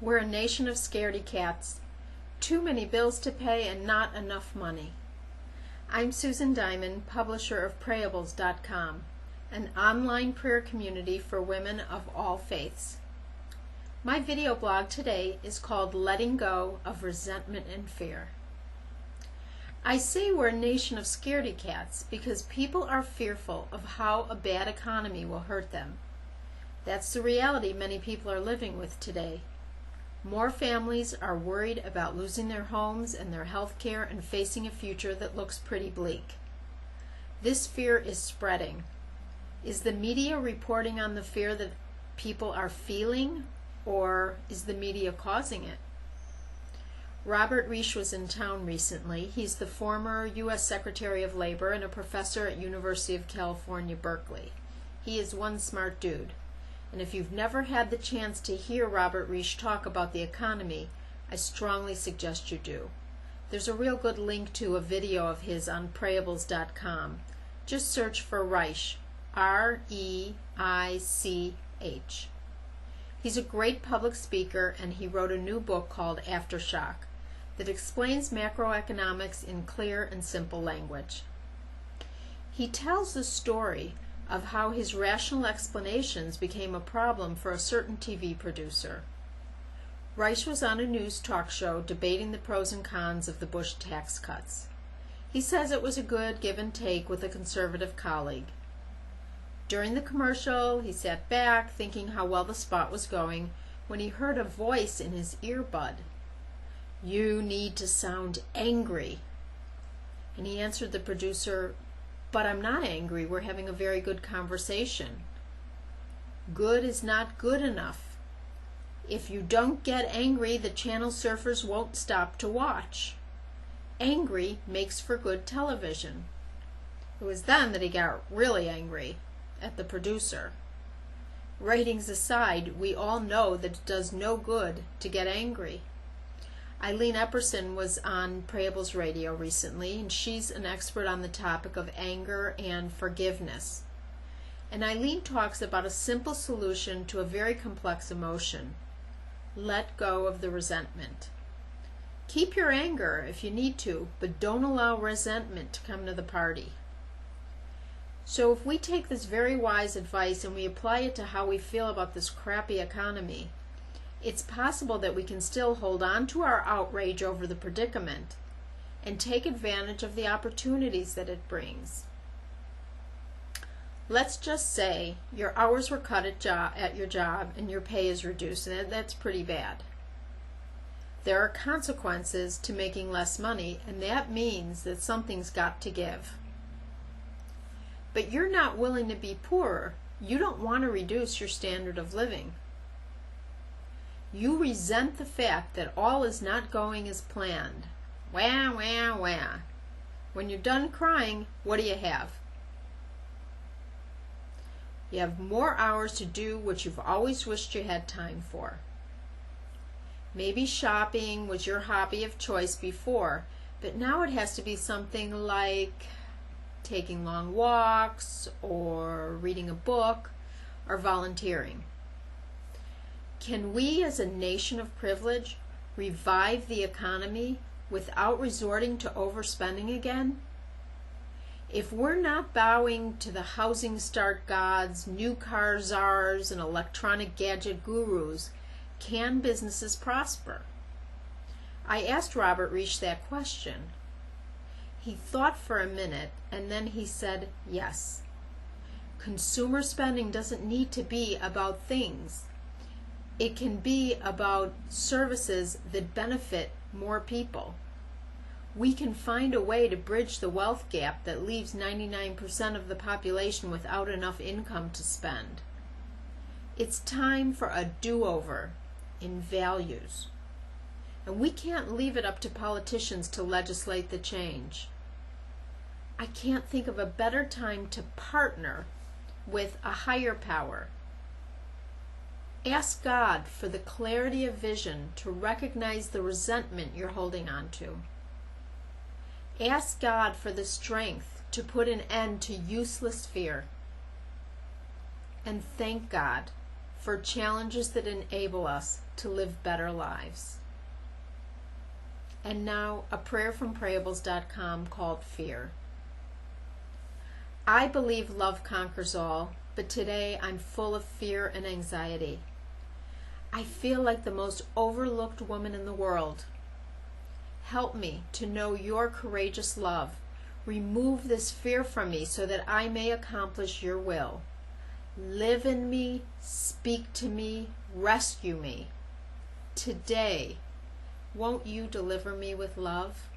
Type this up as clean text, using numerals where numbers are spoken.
We're a nation of scaredy-cats. Too many bills to pay and not enough money. I'm Susan Diamond, publisher of Prayables.com, an online prayer community for women of all faiths. My video blog today is called Letting Go of Resentment and Fear. I say we're a nation of scaredy-cats because people are fearful of how a bad economy will hurt them. That's the reality many people are living with today. More families are worried about losing their homes and their health care and facing a future that looks pretty bleak. This fear is spreading. Is the media reporting on the fear that people are feeling, or is the media causing it? Robert Reich was in town recently. He's the former U.S. Secretary of Labor and a professor at University of California, Berkeley. He is one smart dude. And if you've never had the chance to hear Robert Reich talk about the economy, I strongly suggest you do. There's a real good link to a video of his on Prayables.com. Just search for Reich, R-E-I-C-H. He's a great public speaker, and he wrote a new book called Afterschock that explains macroeconomics in clear and simple language. He tells the story of how his rational explanations became a problem for a certain TV producer. Reich was on a news talk show debating the pros and cons of the Bush tax cuts. He says it was a good give and take with a conservative colleague. During the commercial, he sat back thinking how well the spot was going when he heard a voice in his earbud. "You need to sound angry." And he answered the producer, "But I'm not angry. We're having a very good conversation." Good is not good enough. If you don't get angry, the channel surfers won't stop to watch. Angry makes for good television. It was then that he got really angry at the producer. Ratings aside, we all know that it does no good to get angry. Eileen Epperson was on Prayables Radio recently, and she's an expert on the topic of anger and forgiveness. And Eileen talks about a simple solution to a very complex emotion. Let go of the resentment. Keep your anger if you need to, but don't allow resentment to come to the party. So if we take this very wise advice and we apply it to how we feel about this crappy economy, it's possible that we can still hold on to our outrage over the predicament and take advantage of the opportunities that it brings. Let's just say your hours were cut at your job and your pay is reduced, and that's pretty bad. There are consequences to making less money, and that means that something's got to give. But you're not willing to be poorer. You don't want to reduce your standard of living. You resent the fact that all is not going as planned. Wah, wah, wah. When you're done crying, what do you have? You have more hours to do what you've always wished you had time for. Maybe shopping was your hobby of choice before, but now it has to be something like taking long walks, or reading a book, or volunteering. Can we as a nation of privilege revive the economy without resorting to overspending again? If we're not bowing to the housing start gods, new car czars, and electronic gadget gurus, can businesses prosper? I asked Robert Reich that question. He thought for a minute, and then he said yes. Consumer spending doesn't need to be about things. It can be about services that benefit more people. We can find a way to bridge the wealth gap that leaves 99% of the population without enough income to spend. It's time for a do-over in values. And we can't leave it up to politicians to legislate the change. I can't think of a better time to partner with a higher power. Ask God for the clarity of vision to recognize the resentment you're holding on to. Ask God for the strength to put an end to useless fear. And thank God for challenges that enable us to live better lives. And now, a prayer from Prayables.com called Fear. I believe love conquers all, but today I'm full of fear and anxiety. I feel like the most overlooked woman in the world. Help me to know your courageous love. Remove this fear from me so that I may accomplish your will. Live in me, speak to me, rescue me. Today, won't you deliver me with love?